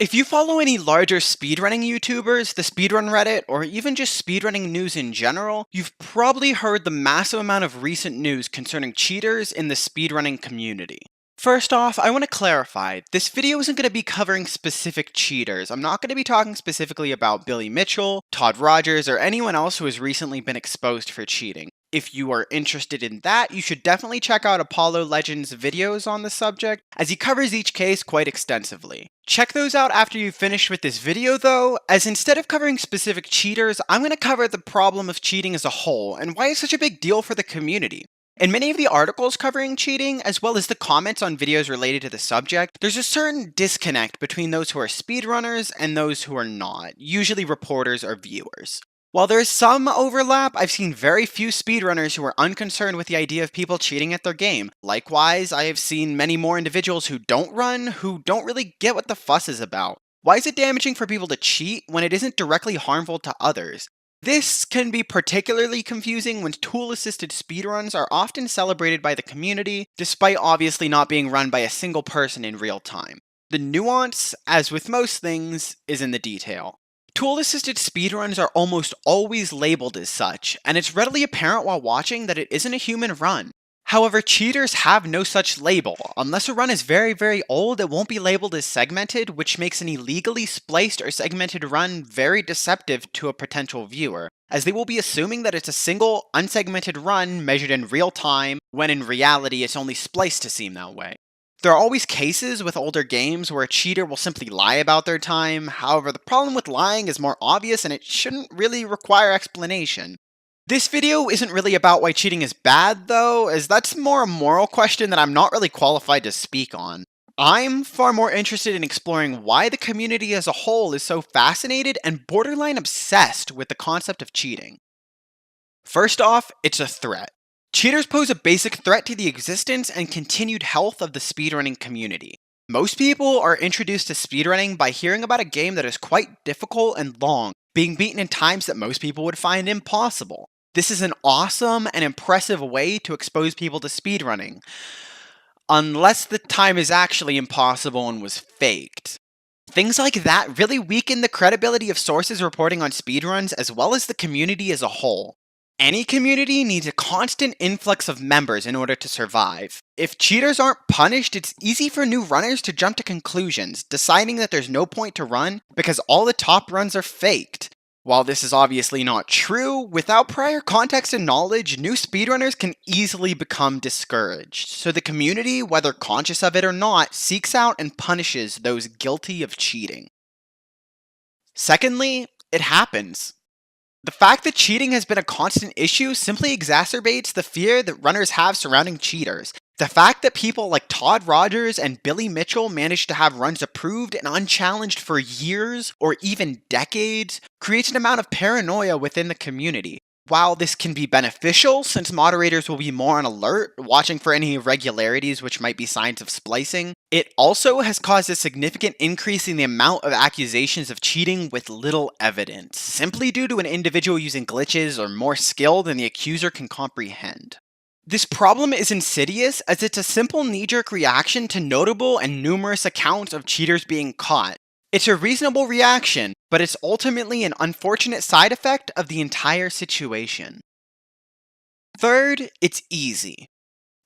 If you follow any larger speedrunning YouTubers, the speedrun Reddit, or even just speedrunning news in general, you've probably heard the massive amount of recent news concerning cheaters in the speedrunning community. First off, I want to clarify, this video isn't going to be covering specific cheaters. I'm not going to be talking specifically about Billy Mitchell, Todd Rogers, or anyone else who has recently been exposed for cheating. If you are interested in that, you should definitely check out Apollo Legends' videos on the subject, as he covers each case quite extensively. Check those out after you finish with this video though, as instead of covering specific cheaters, I'm going to cover the problem of cheating as a whole, and why it's such a big deal for the community. In many of the articles covering cheating, as well as the comments on videos related to the subject, there's a certain disconnect between those who are speedrunners and those who are not, usually reporters or viewers. While there is some overlap, I've seen very few speedrunners who are unconcerned with the idea of people cheating at their game. Likewise, I have seen many more individuals who don't run, who don't really get what the fuss is about. Why is it damaging for people to cheat when it isn't directly harmful to others? This can be particularly confusing when tool-assisted speedruns are often celebrated by the community, despite obviously not being run by a single person in real time. The nuance, as with most things, is in the detail. Tool-assisted speedruns are almost always labeled as such, and it's readily apparent while watching that it isn't a human run. However, cheaters have no such label. Unless a run is very old, it won't be labeled as segmented, which makes an illegally spliced or segmented run very deceptive to a potential viewer, as they will be assuming that it's a single, unsegmented run measured in real time, when in reality it's only spliced to seem that way. There are always cases with older games where a cheater will simply lie about their time. However, the problem with lying is more obvious and it shouldn't really require explanation. This video isn't really about why cheating is bad though, as that's more a moral question that I'm not really qualified to speak on. I'm far more interested in exploring why the community as a whole is so fascinated and borderline obsessed with the concept of cheating. First off, it's a threat. Cheaters pose a basic threat to the existence and continued health of the speedrunning community. Most people are introduced to speedrunning by hearing about a game that is quite difficult and long, being beaten in times that most people would find impossible. This is an awesome and impressive way to expose people to speedrunning, unless the time is actually impossible and was faked. Things like that really weaken the credibility of sources reporting on speedruns as well as the community as a whole. Any community needs a constant influx of members in order to survive. If cheaters aren't punished, it's easy for new runners to jump to conclusions, deciding that there's no point to run because all the top runs are faked. While this is obviously not true, without prior context and knowledge, new speedrunners can easily become discouraged. So the community, whether conscious of it or not, seeks out and punishes those guilty of cheating. Secondly, it happens. The fact that cheating has been a constant issue simply exacerbates the fear that runners have surrounding cheaters. The fact that people like Todd Rogers and Billy Mitchell managed to have runs approved and unchallenged for years or even decades creates an amount of paranoia within the community. While this can be beneficial, since moderators will be more on alert, watching for any irregularities which might be signs of splicing, it also has caused a significant increase in the amount of accusations of cheating with little evidence, simply due to an individual using glitches or more skill than the accuser can comprehend. This problem is insidious as it's a simple knee-jerk reaction to notable and numerous accounts of cheaters being caught. It's a reasonable reaction, but it's ultimately an unfortunate side effect of the entire situation. Third, it's easy.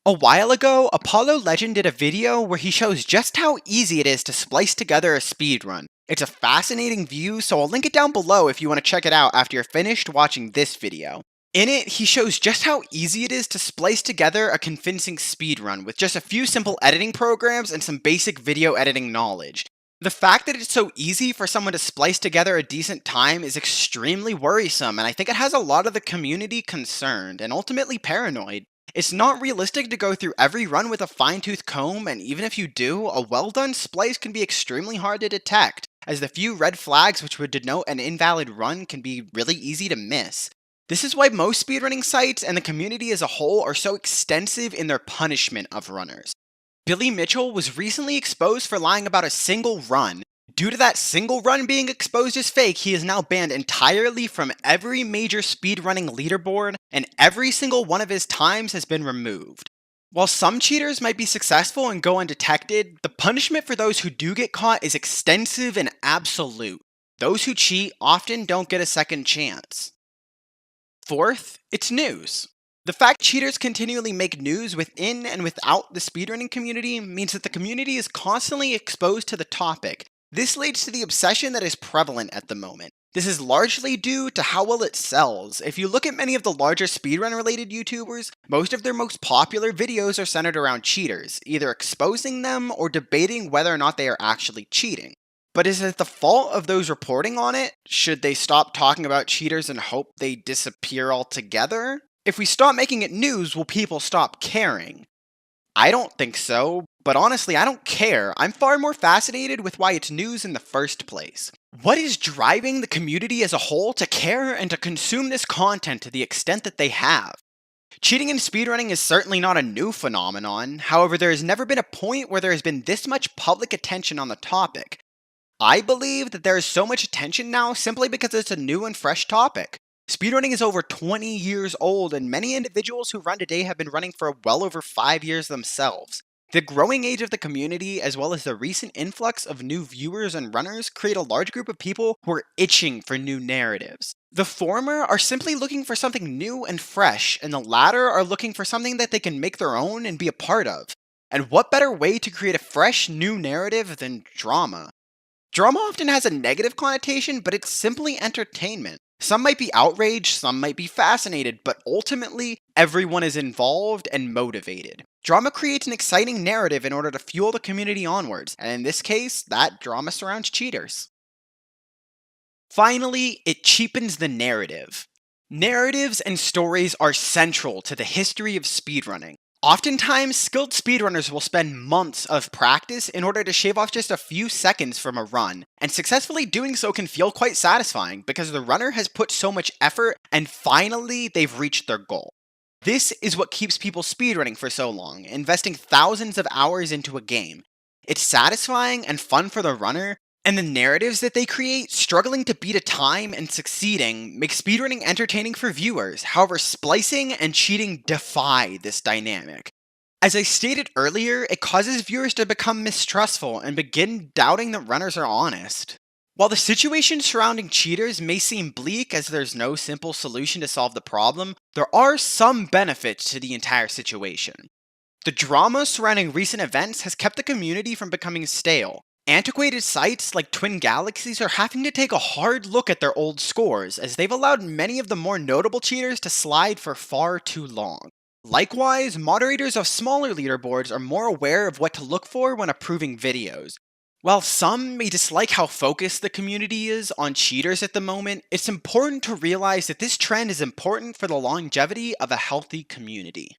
A while ago, Apollo Legend did a video where he shows just how easy it is to splice together a speedrun. It's a fascinating view, so I'll link it down below if you want to check it out after you're finished watching this video. In it, he shows just how easy it is to splice together a convincing speedrun with just a few simple editing programs and some basic video editing knowledge. The fact that it's so easy for someone to splice together a decent time is extremely worrisome, and I think it has a lot of the community concerned and ultimately paranoid. It's not realistic to go through every run with a fine-tooth comb, and even if you do, a well-done splice can be extremely hard to detect, as the few red flags which would denote an invalid run can be really easy to miss. This is why most speedrunning sites and the community as a whole are so extensive in their punishment of runners. Billy Mitchell was recently exposed for lying about a single run. Due to that single run being exposed as fake, he is now banned entirely from every major speedrunning leaderboard, and every single one of his times has been removed. While some cheaters might be successful and go undetected, the punishment for those who do get caught is extensive and absolute. Those who cheat often don't get a second chance. Fourth, it's news. The fact cheaters continually make news within and without the speedrunning community means that the community is constantly exposed to the topic. This leads to the obsession that is prevalent at the moment. This is largely due to how well it sells. If you look at many of the larger speedrun related YouTubers, most of their most popular videos are centered around cheaters, either exposing them or debating whether or not they are actually cheating. But is it the fault of those reporting on it? Should they stop talking about cheaters and hope they disappear altogether? If we stop making it news, will people stop caring? I don't think so, but honestly, I don't care. I'm far more fascinated with why it's news in the first place. What is driving the community as a whole to care and to consume this content to the extent that they have? Cheating in speedrunning is certainly not a new phenomenon, however, there has never been a point where there has been this much public attention on the topic. I believe that there is so much attention now simply because it's a new and fresh topic. Speedrunning is over 20 years old, and many individuals who run today have been running for well over 5 years themselves. The growing age of the community, as well as the recent influx of new viewers and runners, create a large group of people who are itching for new narratives. The former are simply looking for something new and fresh, and the latter are looking for something that they can make their own and be a part of. And what better way to create a fresh, new narrative than drama? Drama often has a negative connotation, but it's simply entertainment. Some might be outraged, some might be fascinated, but ultimately, everyone is involved and motivated. Drama creates an exciting narrative in order to fuel the community onwards, and in this case, that drama surrounds cheaters. Finally, it cheapens the narrative. Narratives and stories are central to the history of speedrunning. Oftentimes, skilled speedrunners will spend months of practice in order to shave off just a few seconds from a run, and successfully doing so can feel quite satisfying because the runner has put so much effort and finally they've reached their goal. This is what keeps people speedrunning for so long, investing thousands of hours into a game. It's satisfying and fun for the runner, and the narratives that they create, struggling to beat a time and succeeding, make speedrunning entertaining for viewers. However, splicing and cheating defy this dynamic. As I stated earlier, it causes viewers to become mistrustful and begin doubting that runners are honest. While the situation surrounding cheaters may seem bleak as there's no simple solution to solve the problem, there are some benefits to the entire situation. The drama surrounding recent events has kept the community from becoming stale. Antiquated sites like Twin Galaxies are having to take a hard look at their old scores, as they've allowed many of the more notable cheaters to slide for far too long. Likewise, moderators of smaller leaderboards are more aware of what to look for when approving videos. While some may dislike how focused the community is on cheaters at the moment, it's important to realize that this trend is important for the longevity of a healthy community.